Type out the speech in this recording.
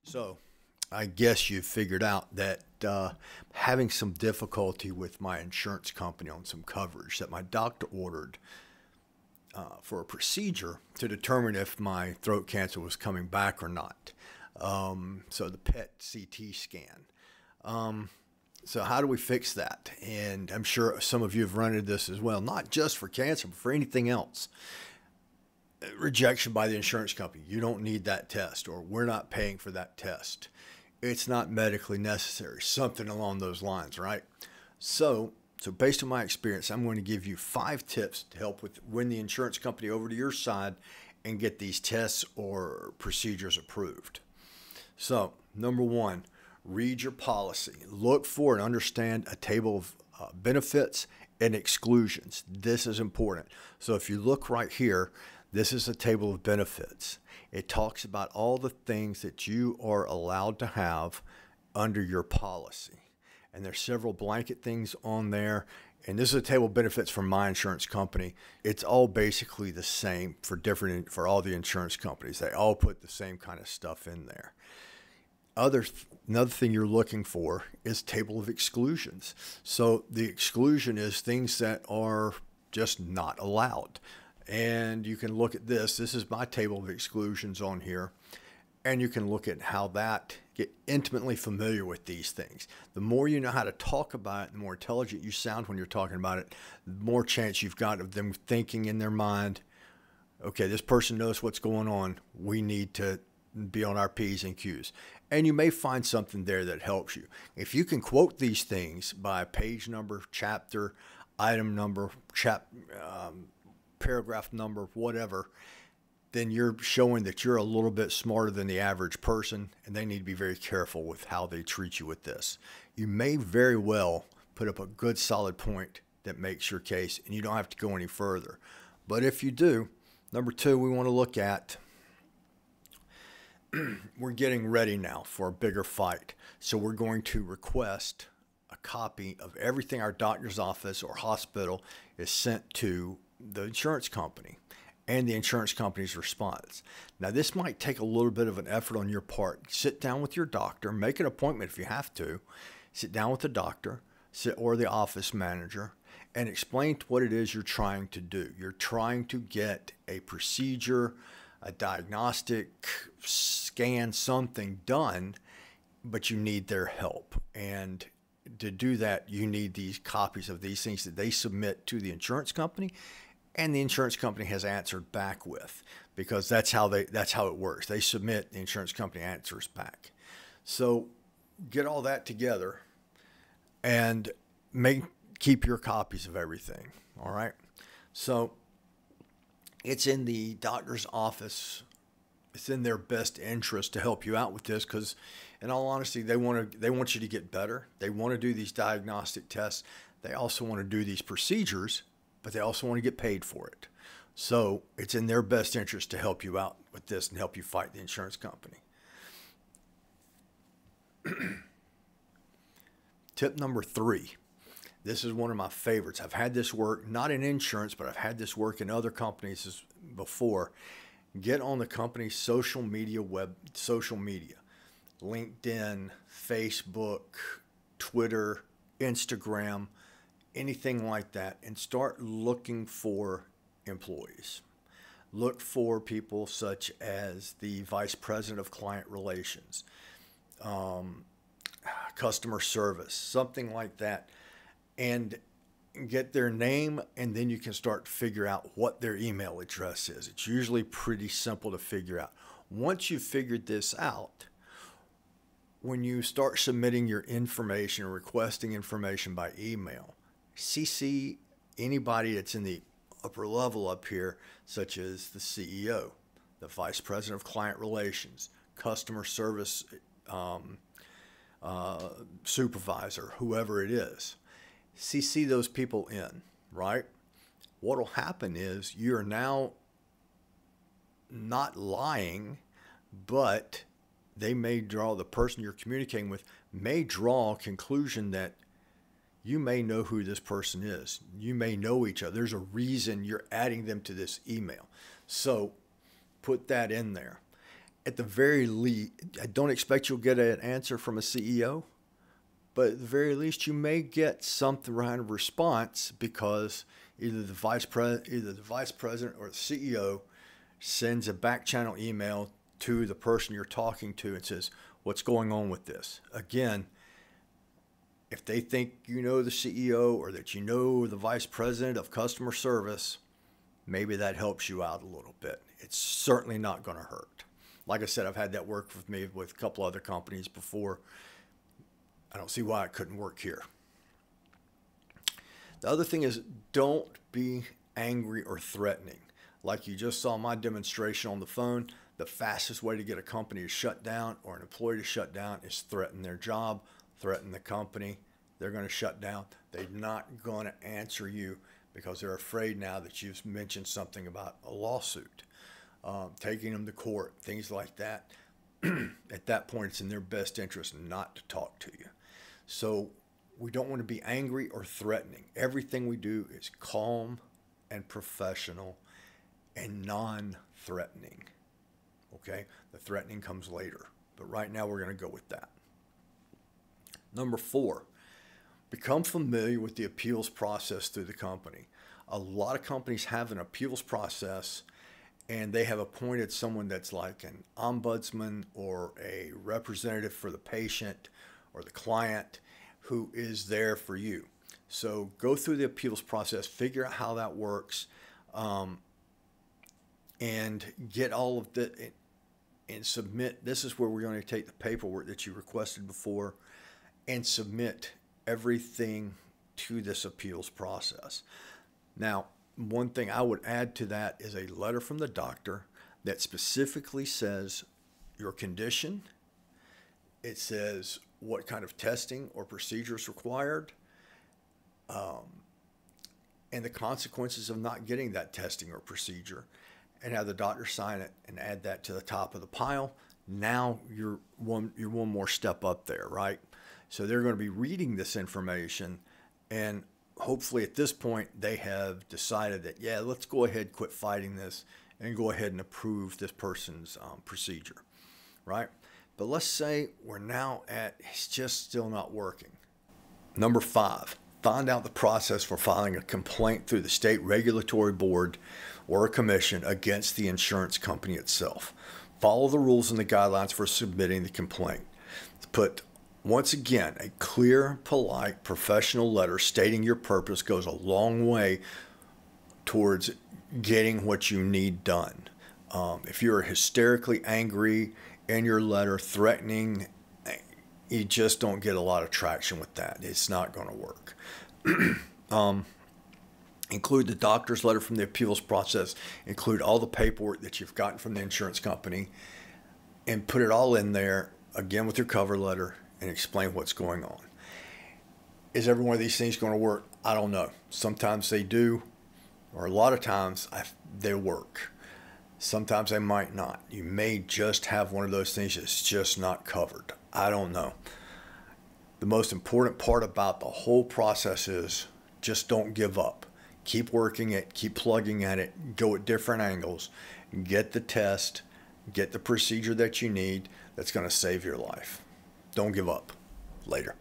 So, I guess you've figured out that having some difficulty with my insurance company on some coverage that my doctor ordered for a procedure to determine if my throat cancer was coming back or not. So, the PET CT scan. Um, so, how do we fix that? And I'm sure some of you have run into this as well, not just for cancer, but for anything else. Rejection by the insurance company. You don't need that test, or we're not paying for that test. It's not medically necessary. Something along those lines, right? So based on my experience, I'm going to give you 5 tips to help with win the insurance company over to your side and get these tests or procedures approved. So, number 1, read your policy. Look for and understand a table of benefits and exclusions. This is important. So if you look right here, this is a table of benefits. It talks about all the things that you are allowed to have under your policy. And there's several blanket things on there. And this is a table of benefits from my insurance company. It's all basically the same for all the insurance companies. They all put the same kind of stuff in there. Another thing you're looking for is table of exclusions. So the exclusion is things that are just not allowed. And you can look at this. This is my table of exclusions on here. And you can look at how get intimately familiar with these things. The more you know how to talk about it, the more intelligent you sound when you're talking about it, the more chance you've got of them thinking in their mind, okay, this person knows what's going on. We need to be on our P's and Q's. And you may find something there that helps you. If you can quote these things by page number, chapter, item number, paragraph number, whatever, then you're showing that you're a little bit smarter than the average person, and they need to be very careful with how they treat you with this. You may very well put up a good solid point that makes your case, and you don't have to go any further. But if you do, number 2, we want to look at, we're getting ready now for a bigger fight. So we're going to request a copy of everything our doctor's office or hospital is sent to the insurance company and the insurance company's response. Now, this might take a little bit of an effort on your part. Sit down with your doctor, make an appointment if you have to. Sit down with the doctor or the office manager and explain what it is you're trying to do. You're trying to get a procedure, a diagnostic scan, something done, but you need their help. And to do that, you need these copies of these things that they submit to the insurance company, and the insurance company has answered back with, because that's how it works. They submit, the insurance company answers back. So get all that together and keep your copies of everything. All right. So it's in the doctor's office. It's in their best interest to help you out with this, because in all honesty, they want you to get better. They want to do these diagnostic tests. They also want to do these procedures, but they also want to get paid for it. So it's in their best interest to help you out with this and help you fight the insurance company. Tip number 3. This is one of my favorites. I've had this work, not in insurance, but I've had this work in other companies before. Get on the company's social media, LinkedIn, Facebook, Twitter, Instagram, anything like that, and start looking for employees. Look for people such as the vice president of client relations, customer service, something like that, and get their name, and then you can start to figure out what their email address is. It's usually pretty simple to figure out. Once you've figured this out, when you start submitting your information or requesting information by email, CC anybody that's in the upper level up here, such as the CEO, the vice president of client relations, customer service supervisor, whoever it is. CC those people in, right? What will happen is you're now not lying, but the person you're communicating with may draw a conclusion that you may know who this person is. You may know each other. There's a reason you're adding them to this email. So put that in there. at the very least, I don't expect you'll get an answer from a CEO, but at the very least, you may get some kind of response because either the vice president or the CEO sends a back channel email to the person you're talking to and says, "What's going on with this?" Again, if they think you know the CEO or that you know the vice president of customer service, maybe that helps you out a little bit. It's certainly not going to hurt. Like I said, I've had that work with me with a couple other companies before. I don't see why it couldn't work here. The other thing is, don't be angry or threatening. Like you just saw my demonstration on the phone, the fastest way to get a company to shut down or an employee to shut down is threaten their job, threaten the company. They're going to shut down. They're not going to answer you because they're afraid now that you've mentioned something about a lawsuit, taking them to court, things like that. At that point, it's in their best interest not to talk to you. So we don't want to be angry or threatening. Everything we do is calm and professional and non-threatening. Okay? The threatening comes later. But right now we're going to go with that. Number 4, become familiar with the appeals process through the company. A lot of companies have an appeals process, and they have appointed someone that's like an ombudsman or a representative for the patient or the client who is there for you. So go through the appeals process, figure out how that works, and get all of that and submit. This is where we're going to take the paperwork that you requested before and submit everything to this appeals process. Now, one thing I would add to that is a letter from the doctor that specifically says your condition. It says what kind of testing or procedure is required, and the consequences of not getting that testing or procedure, and have the doctor sign it and add that to the top of the pile. Now you're one more step up there, right? So they're going to be reading this information, and hopefully at this point they have decided that, yeah, let's go ahead, quit fighting this, and go ahead and approve this person's procedure, right? But let's say we're now at, it's just still not working. Number 5, find out the process for filing a complaint through the state regulatory board or a commission against the insurance company itself. Follow the rules and the guidelines for submitting the complaint. Put, once again, a clear, polite, professional letter stating your purpose goes a long way towards getting what you need done. If you're hysterically angry in your letter, threatening, you just don't get a lot of traction with that. It's not going to work. Include the doctor's letter from the appeals process. Include all the paperwork that you've gotten from the insurance company and put it all in there, again, with your cover letter, and explain what's going on. Is every one of these things going to work? I don't know. Sometimes they do, or a lot of times they work. Sometimes they might not. You may just have one of those things that's just not covered. I don't know. The most important part about the whole process is just don't give up. Keep working it, keep plugging at it, go at different angles, get the test, get the procedure that you need that's going to save your life. Don't give up. Later.